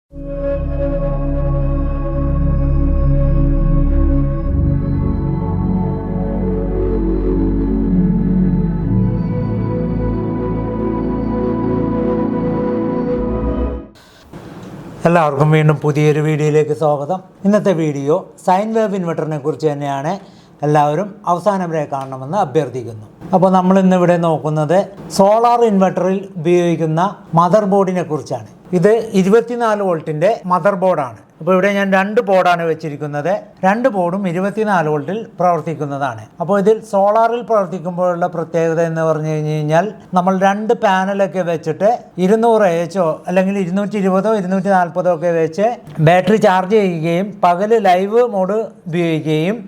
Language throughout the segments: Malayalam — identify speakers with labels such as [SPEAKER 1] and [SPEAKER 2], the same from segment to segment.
[SPEAKER 1] എല്ലാവർക്കും വീണ്ടും പുതിയൊരു വീഡിയോയിലേക്ക് സ്വാഗതം. ഇന്നത്തെ വീഡിയോ സൈൻ വേവ് ഇൻവെർട്ടറിനെ കുറിച്ച് തന്നെയാണ്. എല്ലാവരും അവസാനം വരെ കാണണമെന്ന് അഭ്യർത്ഥിക്കുന്നു. അപ്പോൾ നമ്മൾ ഇന്നിവിടെ നോക്കുന്നത് സോളാർ ഇൻവെർട്ടറിൽ ഉപയോഗിക്കുന്ന മദർ ബോർഡിനെ കുറിച്ചാണ്. ഇത് 24 വോൾട്ടിൻ്റെ മദർ ബോർഡാണ്. അപ്പോൾ ഇവിടെ ഞാൻ 2 ബോർഡാണ് വെച്ചിരിക്കുന്നത്. 2 ബോർഡും 24 വോൾട്ടിൽ പ്രവർത്തിക്കുന്നതാണ്. അപ്പോൾ ഇതിൽ സോളാറിൽ പ്രവർത്തിക്കുമ്പോഴുള്ള പ്രത്യേകത എന്ന് പറഞ്ഞു കഴിഞ്ഞാൽ നമ്മൾ 2 പാനലൊക്കെ വെച്ചിട്ട് 200 AH അല്ലെങ്കിൽ 220 240 ഒക്കെ വെച്ച് ബാറ്ററി ചാർജ് ചെയ്യുകയും പകല് ലൈവ് മോഡ് ഉപയോഗിക്കുകയും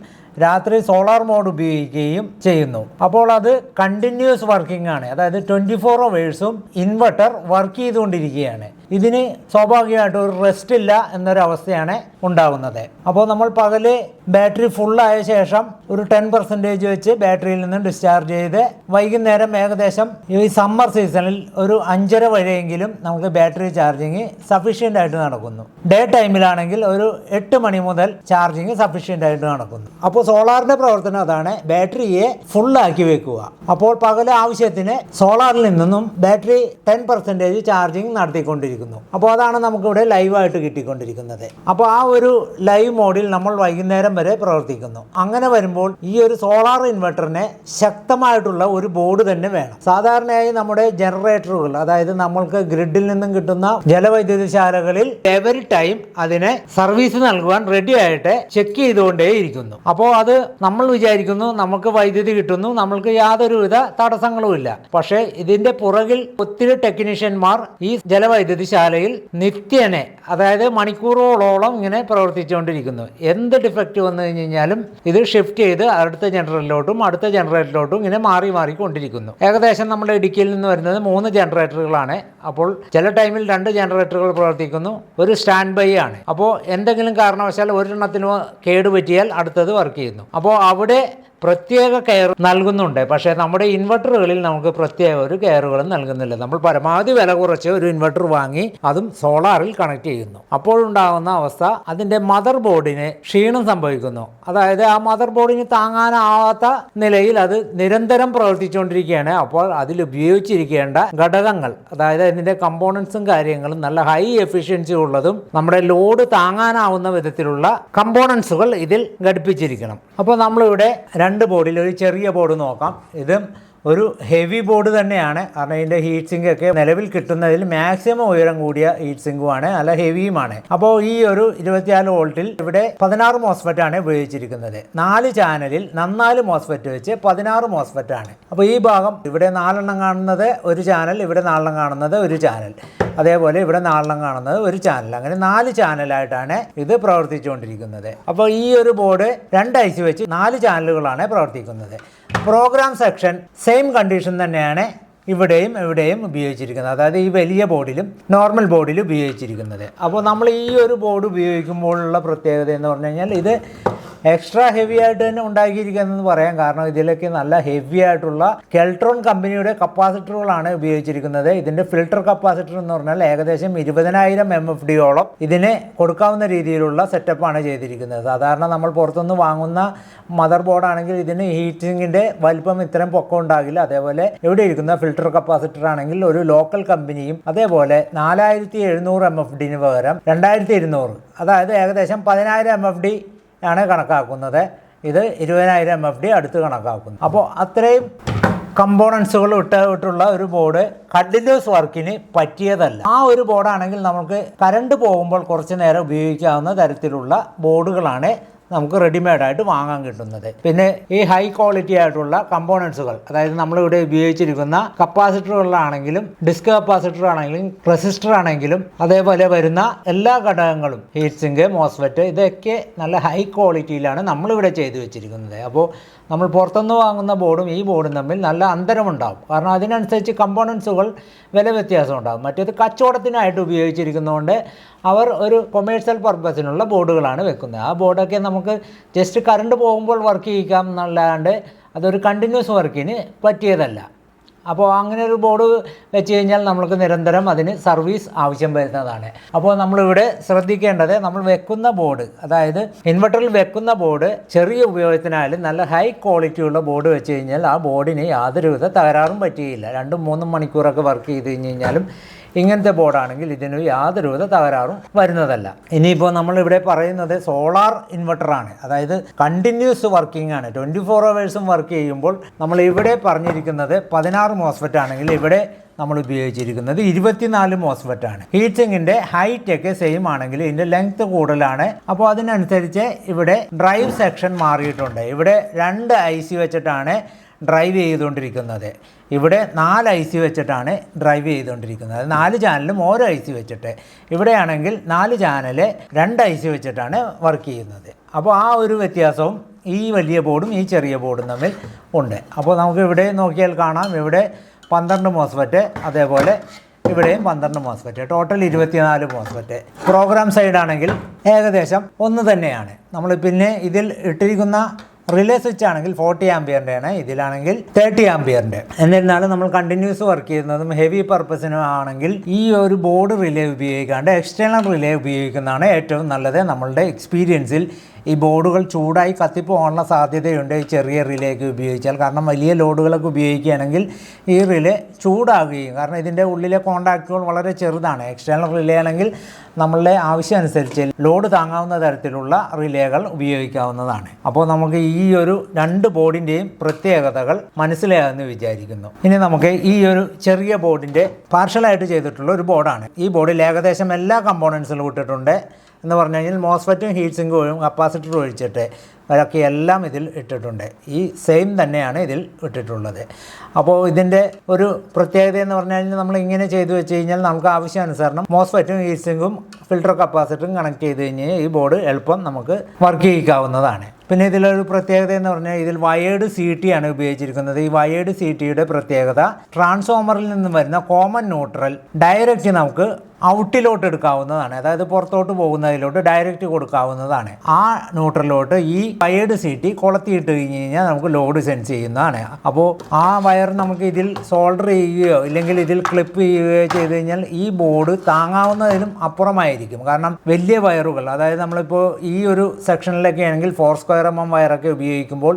[SPEAKER 1] രാത്രി സോളാർ മോഡ് ഉപയോഗിക്കുകയും ചെയ്യുന്നു. അപ്പോൾ അത് കണ്ടിന്യൂസ് വർക്കിംഗ് ആണ്. അതായത് 24 അവേഴ്സും ഇൻവെർട്ടർ വർക്ക് ചെയ്തുകൊണ്ടിരിക്കുകയാണ്. ഇതിന് സ്വാഭാവികമായിട്ടും ഒരു റെസ്റ്റ് ഇല്ല എന്നൊരവസ്ഥയാണ് ഉണ്ടാകുന്നത്. അപ്പോൾ നമ്മൾ പകല് ബാറ്ററി ഫുള്ളായ ശേഷം ഒരു 10% വെച്ച് ബാറ്ററിയിൽ നിന്ന് ഡിസ്ചാർജ് ചെയ്ത് വൈകുന്നേരം ഏകദേശം ഈ സമ്മർ സീസണിൽ ഒരു 5:30 വരെയെങ്കിലും നമുക്ക് ബാറ്ററി ചാർജിങ് സഫീഷ്യൻ്റ് ആയിട്ട് നടക്കുന്നു. ഡേ ടൈമിലാണെങ്കിൽ ഒരു 8 മണി മുതൽ ചാർജിങ് സഫീഷ്യൻ്റ് ആയിട്ട് നടക്കുന്നു. അപ്പോൾ സോളാറിൻ്റെ പ്രവർത്തനം അതാണ്, ബാറ്ററിയെ ഫുള്ളാക്കി വെക്കുക. അപ്പോൾ പകൽ ആവശ്യത്തിന് സോളാറിൽ നിന്നും ബാറ്ററി 10% ചാർജിങ് നടത്തിക്കൊണ്ടിരിക്കുന്നു. അപ്പോൾ അതാണ് നമുക്കിവിടെ ലൈവായിട്ട് കിട്ടിക്കൊണ്ടിരിക്കുന്നത്. അപ്പോൾ ആ ഒരു ലൈവ് മോഡിൽ നമ്മൾ വൈകുന്നേരം വരെ പ്രവർത്തിക്കുന്നു. അങ്ങനെ വരുമ്പോൾ ഈ ഒരു സോളാർ ഇൻവെർട്ടറിന് ശക്തമായിട്ടുള്ള ഒരു ബോർഡ് തന്നെ വേണം. സാധാരണയായി നമ്മുടെ ജനറേറ്ററുകൾ, അതായത് നമ്മൾക്ക് ഗ്രിഡിൽ നിന്നും കിട്ടുന്ന ജലവൈദ്യുതശാലകളിൽ എവറി ടൈം അതിനെ സർവീസ് നൽകുവാൻ റെഡി ആയിട്ട് ചെക്ക് ചെയ്തുകൊണ്ടേയിരിക്കുന്നു. അപ്പോൾ അത് നമ്മൾ വിചാരിക്കുന്നു നമുക്ക് വൈദ്യുതി കിട്ടുന്നു, നമ്മൾക്ക് യാതൊരുവിധ തടസ്സങ്ങളും ഇല്ല. പക്ഷേ ഇതിന്റെ പുറകിൽ ഒത്തിരി ടെക്നീഷ്യന്മാർ ഈ ജലവൈദ്യുതശാലയിൽ നിത്യേന, അതായത് മണിക്കൂറുകളോളം ഇങ്ങനെ പ്രവർത്തിച്ചുകൊണ്ടിരിക്കുന്നു. എന്ത് ഡിഫക്റ്റ് വന്നു കഴിഞ്ഞാലും ഇത് ഷിഫ്റ്റ് ചെയ്ത് അടുത്ത ജനറേറ്ററിലോട്ടും ഇങ്ങനെ മാറിക്കൊണ്ടിരിക്കുന്നു. ഏകദേശം നമ്മുടെ ഇടുക്കിയിൽ നിന്ന് വരുന്നത് 3 ജനറേറ്ററുകളാണ്. അപ്പോൾ ചില ടൈമിൽ 2 ജനറേറ്ററുകൾ പ്രവർത്തിക്കുന്നു, ഒരു സ്റ്റാൻഡ് ബൈ ആണ്. അപ്പോൾ എന്തെങ്കിലും കാരണവശാൽ ഒരെണ്ണത്തിന് കേടുപറ്റിയാൽ അടുത്തത് വർക്ക് ചെയ്യുന്നു. അപ്പോൾ അവിടെ പ്രത്യേക കെയർ നൽകുന്നുണ്ട്. പക്ഷേ നമ്മുടെ ഇൻവെർട്ടറുകളിൽ നമുക്ക് പ്രത്യേക ഒരു കെയറുകളും നൽകുന്നില്ല. നമ്മൾ പരമാവധി വില കുറച്ച് ഒരു ഇൻവെർട്ടർ വാങ്ങി അതും സോളാറിൽ കണക്ട് ചെയ്യുന്നു. അപ്പോഴുണ്ടാകുന്ന അവസ്ഥ അതിൻ്റെ മദർ ബോർഡിന് ക്ഷീണം സംഭവിക്കുന്നു. അതായത് ആ മദർ ബോർഡിന് താങ്ങാനാവാത്ത നിലയിൽ അത് നിരന്തരം പ്രവർത്തിച്ചുകൊണ്ടിരിക്കുകയാണ്. അപ്പോൾ അതിൽ ഉപയോഗിച്ചിരിക്കേണ്ട ഘടകങ്ങൾ, അതായത് അതിൻ്റെ കമ്പോണൻസും കാര്യങ്ങളും നല്ല ഹൈ എഫിഷ്യൻസി ഉള്ളതും നമ്മുടെ ലോഡ് താങ്ങാനാവുന്ന വിധത്തിലുള്ള കമ്പോണൻസുകൾ ഇതിൽ ഘടിപ്പിച്ചിരിക്കണം. അപ്പോൾ നമ്മളിവിടെ 2 ബോർഡിൽ ഒരു ചെറിയ ബോർഡ് നോക്കാം. ഇതും ഒരു ഹെവി ബോർഡ് തന്നെയാണ്. കാരണം ഇതിൻ്റെ ഹീറ്റ് സിങ്ക് ഒക്കെ നിലവിൽ കിട്ടുന്നതിൽ മാക്സിമം ഉയരം കൂടിയ ഹീറ്റ് സിങ്കുമാണ്, അല്ല ഹെവിയുമാണ്. അപ്പോൾ ഈ ഒരു 24 വോൾട്ടിൽ ഇവിടെ 16 മോസ്ഫെറ്റ് ആണ് ഉപയോഗിച്ചിരിക്കുന്നത്. 4 ചാനലിൽ 4 മോസ്ഫെറ്റ് വെച്ച് 16 മോസ്ഫെറ്റ് ആണ്. അപ്പോൾ ഈ ഭാഗം ഇവിടെ 4 എണ്ണം കാണുന്നത് ഒരു ചാനൽ, ഇവിടെ 4 എണ്ണം കാണുന്നത് ഒരു ചാനൽ, അതേപോലെ ഇവിടെ 4 എണ്ണം കാണുന്നത് ഒരു ചാനൽ, അങ്ങനെ 4 ചാനലായിട്ടാണ് ഇത് പ്രവർത്തിച്ചുകൊണ്ടിരിക്കുന്നത്. അപ്പോൾ ഈ ഒരു ബോർഡ് 2 IC വെച്ച് 4 ചാനലുകളാണ് പ്രവർത്തിക്കുന്നത്. പ്രോഗ്രാം സെക്ഷൻ സെയിം കണ്ടീഷൻ തന്നെയാണ് ഇവിടെയും ഉപയോഗിച്ചിരിക്കുന്നത്. അതായത് ഈ വലിയ ബോർഡിലും നോർമൽ ബോർഡിലും ഉപയോഗിച്ചിരിക്കുന്നത്. അപ്പോൾ നമ്മൾ ഈ ഒരു ബോർഡ് ഉപയോഗിക്കുമ്പോഴുള്ള പ്രത്യേകത എന്ന് പറഞ്ഞു കഴിഞ്ഞാൽ ഇത് എക്സ്ട്രാ ഹെവി ആയിട്ട് തന്നെ ഉണ്ടാക്കിയിരിക്കുന്നതെന്ന് പറയാം. കാരണം ഇതിലൊക്കെ നല്ല ഹെവി ആയിട്ടുള്ള കെൽട്രോൺ കമ്പനിയുടെ കപ്പാസിറ്ററുകളാണ് ഉപയോഗിച്ചിരിക്കുന്നത്. ഇതിൻ്റെ ഫിൽട്ടർ കപ്പാസിറ്റർ എന്ന് പറഞ്ഞാൽ ഏകദേശം 20,000 MFD ഇതിന് കൊടുക്കാവുന്ന രീതിയിലുള്ള സെറ്റപ്പാണ് ചെയ്തിരിക്കുന്നത്. സാധാരണ നമ്മൾ പുറത്തുനിന്ന് വാങ്ങുന്ന മദർ ബോർഡാണെങ്കിൽ ഇതിന് ഹീറ്റിങ്ങിൻ്റെ വലിപ്പം ഇത്രയും പൊക്കം ഉണ്ടാകില്ല. അതേപോലെ ഇവിടെ ഇരിക്കുന്ന ഫിൽട്ടർ കപ്പാസിറ്റർ ആണെങ്കിൽ ഒരു ലോക്കൽ കമ്പനിയും അതേപോലെ 4700 MFD പകരം 2200, അതായത് ഏകദേശം 10,000 MFD ആണ് കണക്കാക്കുന്നത്. ഇത് 20,000 MFD അടുത്ത് കണക്കാക്കുന്നു. അപ്പോൾ അത്രയും കമ്പോണൻസുകൾ ഇട്ടുള്ള ഒരു ബോർഡ് കണ്ടിന്യൂസ് വർക്കിന് പറ്റിയതല്ല. ആ ഒരു ബോർഡാണെങ്കിൽ നമുക്ക് കറണ്ട് പോകുമ്പോൾ കുറച്ച് നേരം ഉപയോഗിക്കാവുന്ന തരത്തിലുള്ള ബോർഡുകളാണ് നമുക്ക് റെഡിമെയ്ഡായിട്ട് വാങ്ങാൻ കിട്ടുന്നത്. പിന്നെ ഈ ഹൈ ക്വാളിറ്റി ആയിട്ടുള്ള കമ്പോണൻസുകൾ, അതായത് നമ്മളിവിടെ ഉപയോഗിച്ചിരിക്കുന്ന കപ്പാസിറ്ററുകളാണെങ്കിലും ഡിസ്ക് കപ്പാസിറ്റർ ആണെങ്കിലും റെസിസ്റ്റർ ആണെങ്കിലും അതേപോലെ വരുന്ന എല്ലാ ഘടകങ്ങളും ഹീറ്റ് സിങ്ക്, മോസ്ഫെറ്റ്, ഇതൊക്കെ നല്ല ഹൈ ക്വാളിറ്റിയിലാണ് നമ്മളിവിടെ ചെയ്തു വെച്ചിരിക്കുന്നത്. അപ്പോൾ നമ്മൾ പുറത്തുനിന്ന് വാങ്ങുന്ന ബോർഡും ഈ ബോർഡും തമ്മിൽ നല്ല അന്തരമുണ്ടാകും. കാരണം അതിനനുസരിച്ച് കമ്പോണൻസുകൾ വില വ്യത്യാസം ഉണ്ടാകും. മറ്റേത് കച്ചവടത്തിനായിട്ട് ഉപയോഗിച്ചിരിക്കുന്നതുകൊണ്ട് അവർ ഒരു കൊമേഴ്സ്യൽ പർപ്പസിനുള്ള ബോർഡുകളാണ് വെക്കുന്നത്. ആ ബോർഡൊക്കെ നമുക്ക് ജസ്റ്റ് കറണ്ട് പോകുമ്പോൾ വർക്ക് ചെയ്യിക്കാം എന്നല്ലാണ്ട് അതൊരു കണ്ടിന്യൂസ് വർക്കിന് പറ്റിയതല്ല. അപ്പോൾ അങ്ങനെ ഒരു ബോർഡ് വെച്ച് കഴിഞ്ഞാൽ നമുക്ക് നിരന്തരം അതിന് സർവീസ് ആവശ്യം വരുന്നതാണ്. അപ്പോൾ നമ്മളിവിടെ ശ്രദ്ധിക്കേണ്ടത് നമ്മൾ വെക്കുന്ന ബോർഡ്, അതായത് ഇൻവെർട്ടറിൽ വെക്കുന്ന ബോർഡ് ചെറിയ ഉപയോഗത്തിനായാലും നല്ല ഹൈ ക്വാളിറ്റിയുള്ള ബോർഡ് വെച്ച് കഴിഞ്ഞാൽ ആ ബോർഡിന് യാതൊരുവിധ തകരാറും പറ്റുകയില്ല. 2-3 മണിക്കൂറൊക്കെ വർക്ക് ചെയ്ത് കഴിഞ്ഞാലും ഇങ്ങനത്തെ ബോർഡാണെങ്കിൽ ഇതിന് യാതൊരുവിധ തകരാറും വരുന്നതല്ല. ഇനിയിപ്പോൾ നമ്മളിവിടെ പറയുന്നത് സോളാർ ഇൻവെർട്ടറാണ്, അതായത് കണ്ടിന്യൂസ് വർക്കിംഗ് ആണ്. 24 hours വർക്ക് ചെയ്യുമ്പോൾ നമ്മൾ ഇവിടെ പറഞ്ഞിരിക്കുന്നത് 16 മോസ്ഫെറ്റ് ആണെങ്കിൽ ഇവിടെ നമ്മൾ ഉപയോഗിച്ചിരിക്കുന്നത് 24 മോസ്ഫെറ്റ് ആണ്. ഹീറ്റ് സിങ്കിൻ്റെ ഹൈറ്റ് ഒക്കെ സെയിം ആണെങ്കിൽ ഇതിൻ്റെ ലെങ്ത് കൂടുതലാണ്. അപ്പോൾ അതിനനുസരിച്ച് ഇവിടെ ഡ്രൈവ് സെക്ഷൻ മാറിയിട്ടുണ്ട്. ഇവിടെ 2 IC വെച്ചിട്ടാണ് ഡ്രൈവ് ചെയ്തുകൊണ്ടിരിക്കുന്നത്. ഇവിടെ 4 IC വെച്ചിട്ടാണ് ഡ്രൈവ് ചെയ്തുകൊണ്ടിരിക്കുന്നത്. 4 ചാനലും ഓരോ IC വെച്ചിട്ട്. ഇവിടെയാണെങ്കിൽ 4 ചാനൽ 2 IC വെച്ചിട്ടാണ് വർക്ക് ചെയ്യുന്നത്. അപ്പോൾ ആ ഒരു വ്യത്യാസവും ഈ വലിയ ബോർഡും ഈ ചെറിയ ബോർഡും തമ്മിൽ ഉണ്ട്. അപ്പോൾ നമുക്ക് ഇവിടെ നോക്കിയാൽ കാണാം, ഇവിടെ 12 മോസ്ഫെറ്റ്, അതേപോലെ ഇവിടെയും 12 മോസ്ഫെറ്റ്, ടോട്ടൽ 24 മോസ്ഫെറ്റ്. പ്രോഗ്രാം സൈഡാണെങ്കിൽ ഏകദേശം ഒന്ന് തന്നെയാണ്. നമ്മൾ പിന്നെ ഇതിൽ ഇട്ടിരിക്കുന്ന റിലേ സ്വിച്ച് ആണെങ്കിൽ 40 ആംപിയറിൻ്റെ ആണ്, ഇതിലാണെങ്കിൽ 30 ആംപിയറിൻ്റെ. എന്നിരുന്നാലും നമ്മൾ കണ്ടിന്യൂസ് വർക്ക് ചെയ്യുന്നതും ഹെവി പർപ്പസിനും ആണെങ്കിൽ ഈ ഒരു ബോർഡ് റിലേ ഉപയോഗിക്കാണ്ട് എക്സ്റ്റേണൽ റിലേ ഉപയോഗിക്കുന്നതാണ് ഏറ്റവും നല്ലത്. നമ്മളുടെ എക്സ്പീരിയൻസിൽ ഈ ബോർഡുകൾ ചൂടായി കത്തിപ്പോകാനുള്ള സാധ്യതയുണ്ട് ഈ ചെറിയ റിലേക്ക് ഉപയോഗിച്ചാൽ. കാരണം വലിയ ലോഡുകളൊക്കെ ഉപയോഗിക്കുകയാണെങ്കിൽ ഈ റിലേ ചൂടാകുകയും, കാരണം ഇതിൻ്റെ ഉള്ളിലെ കോണ്ടാക്റ്റുകൾ വളരെ ചെറുതാണ്. എക്സ്റ്റേണൽ റിലേ ആണെങ്കിൽ നമ്മളുടെ ആവശ്യം അനുസരിച്ച് ലോഡ് താങ്ങാവുന്ന തരത്തിലുള്ള റിലേകൾ ഉപയോഗിക്കാവുന്നതാണ്. അപ്പോൾ നമുക്ക് ഈ ഒരു 2 ബോർഡിൻ്റെയും പ്രത്യേകതകൾ മനസ്സിലാകുമെന്ന് വിചാരിക്കുന്നു. ഇനി നമുക്ക് ഈ ഒരു ചെറിയ ബോർഡിൻ്റെ പാർഷ്യലായിട്ട് ചെയ്തിട്ടുള്ള ഒരു ബോർഡാണ്. ഈ ബോർഡിൽ ഏകദേശം എല്ലാ കമ്പോണൻസുകളും ഇട്ടിട്ടുണ്ട് എന്ന് പറഞ്ഞു കഴിഞ്ഞാൽ മോസ്ഫെറ്റും ഹീറ്റ് സിങ്കും കപ്പാസിറ്ററും ഒഴിച്ചിട്ട് അതൊക്കെ എല്ലാം ഇതിൽ ഇട്ടിട്ടുണ്ട്. ഈ സെയിം തന്നെയാണ് ഇതിൽ ഇട്ടിട്ടുള്ളത്. അപ്പോൾ ഇതിൻ്റെ ഒരു പ്രത്യേകത എന്ന് പറഞ്ഞു കഴിഞ്ഞാൽ നമ്മൾ ഇങ്ങനെ ചെയ്തു വെച്ച് കഴിഞ്ഞാൽ നമുക്ക് ആവശ്യാനുസരണം മോസ്ഫെറ്റും ഹീറ്റ് സിങ്കും ഫിൽട്ടർ കപ്പാസിറ്ററും കണക്ട് ചെയ്ത് കഴിഞ്ഞാൽ ഈ ബോർഡ് എളുപ്പം നമുക്ക് വർക്ക് ചെയ്യിക്കാവുന്നതാണ്. പിന്നെ ഇതിലൊരു പ്രത്യേകത എന്ന് പറഞ്ഞാൽ ഇതിൽ വയേർഡ് CT ആണ് ഉപയോഗിച്ചിരിക്കുന്നത്. ഈ വയേർഡ് CTയുടെ പ്രത്യേകത ട്രാൻസ്ഫോമറിൽ നിന്ന് വരുന്ന കോമൺ ന്യൂട്രൽ ഡയറക്റ്റ് നമുക്ക് ഔട്ടിലോട്ട് എടുക്കാവുന്നതാണ്. അതായത് പുറത്തോട്ട് പോകുന്നതിലോട്ട് ഡയറക്റ്റ് കൊടുക്കാവുന്നതാണ്. ആ ന്യൂട്രലിലോട്ട് ഈ വയേർഡ് CT കൊളത്തിയിട്ട് കഴിഞ്ഞ് കഴിഞ്ഞാൽ നമുക്ക് ലോഡ് സെൻസ് ചെയ്യുന്നതാണ്. അപ്പോൾ ആ വയർ നമുക്ക് ഇതിൽ സോൾഡർ ചെയ്യുകയോ ഇല്ലെങ്കിൽ ഇതിൽ ക്ലിപ്പ് ചെയ്യുകയോ ചെയ്ത് കഴിഞ്ഞാൽ ഈ ബോർഡ് താങ്ങാവുന്നതിലും അപ്പുറമായിരിക്കും. കാരണം വലിയ വയറുകൾ, അതായത് നമ്മളിപ്പോൾ ഈ ഒരു സെക്ഷനിലൊക്കെ ആണെങ്കിൽ 4² mm വയറൊക്കെ ഉപയോഗിക്കുമ്പോൾ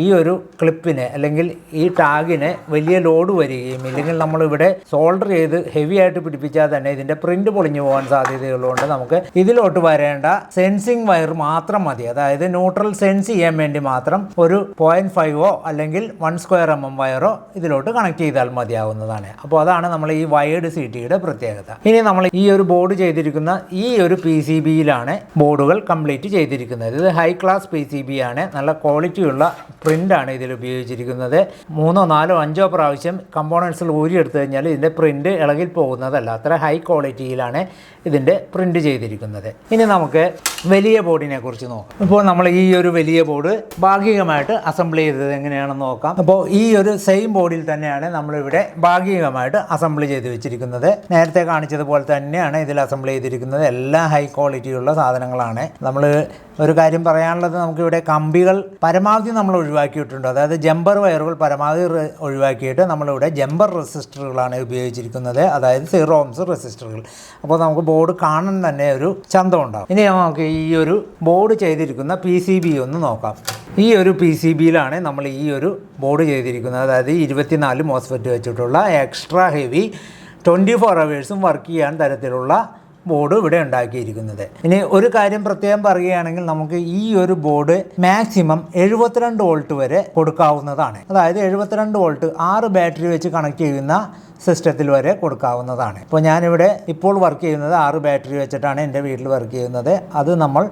[SPEAKER 1] ഈ ഒരു ക്ലിപ്പിന് അല്ലെങ്കിൽ ഈ ടാഗിന് വലിയ ലോഡ് വരികയും ഇല്ലെങ്കിൽ നമ്മളിവിടെ സോൾഡർ ചെയ്ത് ഹെവി ആയിട്ട് പിടിപ്പിച്ചാൽ തന്നെ ഇതിൻ്റെ പ്രിൻ്റ് പൊളിഞ്ഞു പോകാൻ സാധ്യതയുള്ളതുകൊണ്ട് നമുക്ക് ഇതിലോട്ട് വരേണ്ട സെൻസിങ് വയർ മാത്രം മതി. അതായത് ന്യൂട്രൽ സെൻസ് ചെയ്യാൻ വേണ്ടി മാത്രം ഒരു 0.5 അല്ലെങ്കിൽ 1² mm വയറോ ഇതിലോട്ട് കണക്ട് ചെയ്താൽ മതിയാവുന്നതാണ്. അപ്പോൾ അതാണ് നമ്മൾ ഈ വയേർഡ് CTയുടെ പ്രത്യേകത. ഇനി നമ്മൾ ഈ ഒരു ബോർഡ് ചെയ്തിരിക്കുന്ന ഈ ഒരു PCBയിലാണ് ബോർഡുകൾ കംപ്ലീറ്റ് ചെയ്തിരിക്കുന്നത്. ഇത് ഹൈ ക്ലാസ് PCB ആണ്. നല്ല ക്വാളിറ്റിയുള്ള പ്രിൻ്റാണ് ഇതിൽ ഉപയോഗിച്ചിരിക്കുന്നത്. 3, 4, 5 പ്രാവശ്യം കമ്പോണൻസിൽ ഊരിയെടുത്തു കഴിഞ്ഞാൽ ഇതിൻ്റെ പ്രിൻ്റ് ഇളകിൽ പോകുന്നതല്ല. അത്ര ഹൈ ക്വാളിറ്റിയിലാണ് ഇതിൻ്റെ പ്രിൻ്റ് ചെയ്തിരിക്കുന്നത്. ഇനി നമുക്ക് വലിയ ബോർഡിനെ കുറിച്ച് നോക്കാം. ഇപ്പോൾ നമ്മൾ ഈ ഒരു വലിയ ബോർഡ് ഭാഗികമായിട്ട് അസംബിൾ ചെയ്തത് എങ്ങനെയാണെന്ന് നോക്കാം. അപ്പോൾ ഈ ഒരു സെയിം ബോർഡിൽ തന്നെയാണ് നമ്മളിവിടെ ഭാഗികമായിട്ട് അസംബിൾ ചെയ്ത് വെച്ചിരിക്കുന്നത്. നേരത്തെ കാണിച്ചതുപോലെ തന്നെയാണ് ഇതിൽ അസംബിൾ ചെയ്തിരിക്കുന്നത്. എല്ലാം ഹൈ ക്വാളിറ്റിയുള്ള സാധനങ്ങളാണ്. നമ്മൾ ഒരു കാര്യം പറയാനുള്ളത്, നമുക്കിവിടെ കമ്പികൾ പരമാവധി നമ്മൾ ഒഴിവാക്കിയിട്ടുണ്ട്. അതായത് ജമ്പർ വയറുകൾ പരമാവധി ഒഴിവാക്കിയിട്ട് നമ്മളിവിടെ ജമ്പർ റെസിസ്റ്ററുകളാണ് ഉപയോഗിച്ചിരിക്കുന്നത്, അതായത് 0 ohms റെസിസ്റ്ററുകൾ. അപ്പോൾ നമുക്ക് ബോർഡ് കാണാൻ തന്നെ ഒരു ചന്തം ഉണ്ടാകും. ഇനി നമുക്ക് ഈ ഒരു ബോർഡ് ചെയ്തിരിക്കുന്ന PCB ഒന്ന് നോക്കാം. ഈ ഒരു PCBയിലാണ് നമ്മൾ ഈ ഒരു ബോർഡ് ചെയ്തിരിക്കുന്നത്. അതായത് 24 മോസ്ഫെറ്റ് വെച്ചിട്ടുള്ള എക്സ്ട്രാ ഹെവി 24 hours വർക്ക് ചെയ്യാൻ തരത്തിലുള്ള ബോർഡ് ഇവിടെ ഉണ്ടാക്കിയിരിക്കുന്നത്. ഇനി ഒരു കാര്യം പ്രത്യേകം പറയുകയാണെങ്കിൽ നമുക്ക് ഈ ഒരു ബോർഡ് മാക്സിമം 72 വോൾട്ട് വരെ കൊടുക്കാവുന്നതാണ്. അതായത് 72 വോൾട്ട് 6 ബാറ്ററി വെച്ച് കണക്ട് ചെയ്യുന്ന സിസ്റ്റത്തിൽ വരെ കൊടുക്കാവുന്നതാണ്. ഇപ്പോൾ ഞാനിവിടെ ഇപ്പോൾ വർക്ക് ചെയ്യുന്നത് 6 ബാറ്ററി വെച്ചിട്ടാണ് എൻ്റെ വീട്ടിൽ വർക്ക് ചെയ്യുന്നത്. അത് നമ്മൾ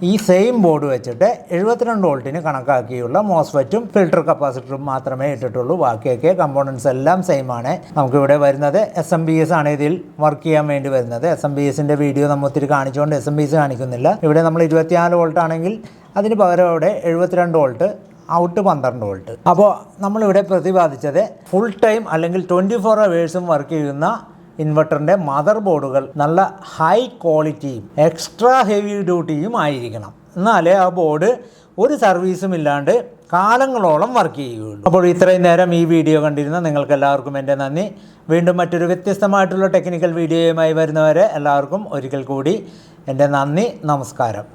[SPEAKER 1] ഈ സെയിം ബോർഡ് വെച്ചിട്ട് 72 വോൾട്ടിന് കണക്കാക്കിയുള്ള മോസ്ഫെറ്റും ഫിൽട്ടർ കപ്പാസിറ്ററും മാത്രമേ ഇട്ടിട്ടുള്ളൂ. ബാക്കിയൊക്കെ കമ്പോണൻസ് എല്ലാം സെയിം ആണ്. നമുക്കിവിടെ വരുന്നത് SMPS ആണ് ഇതിൽ വർക്ക് ചെയ്യാൻ വേണ്ടി വരുന്നത്. SMPSൻ്റെ വീഡിയോ നമ്മൾ ഒത്തിരി കാണിച്ചുകൊണ്ട് SMPS കാണിക്കുന്നില്ല. ഇവിടെ നമ്മൾ 24 വോൾട്ട് ആണെങ്കിൽ അതിന് പകരം അവിടെ 72 വോൾട്ട്, ഔട്ട് 12 വോൾട്ട്. അപ്പോൾ നമ്മളിവിടെ പ്രതിപാദിച്ചത് ഫുൾ ടൈം അല്ലെങ്കിൽ 24 hours വർക്ക് ചെയ്യുന്ന ഇൻവെർട്ടറിൻ്റെ മദർ ബോർഡുകൾ നല്ല ഹൈ ക്വാളിറ്റിയും എക്സ്ട്രാ ഹെവി ഡ്യൂട്ടിയും ആയിരിക്കണം. എന്നാലേ ആ ബോർഡ് ഒരു സർവീസും ഇല്ലാണ്ട് കാലങ്ങളോളം വർക്ക് ചെയ്യുകയുള്ളൂ. അപ്പോൾ ഇത്രയും നേരം ഈ വീഡിയോ കണ്ടിരുന്ന നിങ്ങൾക്ക് എല്ലാവർക്കും എൻ്റെ നന്ദി. വീണ്ടും മറ്റൊരു വ്യത്യസ്തമായിട്ടുള്ള ടെക്നിക്കൽ വീഡിയോയുമായി വരുന്നവരെ എല്ലാവർക്കും ഒരിക്കൽ കൂടി എൻ്റെ നന്ദി, നമസ്കാരം.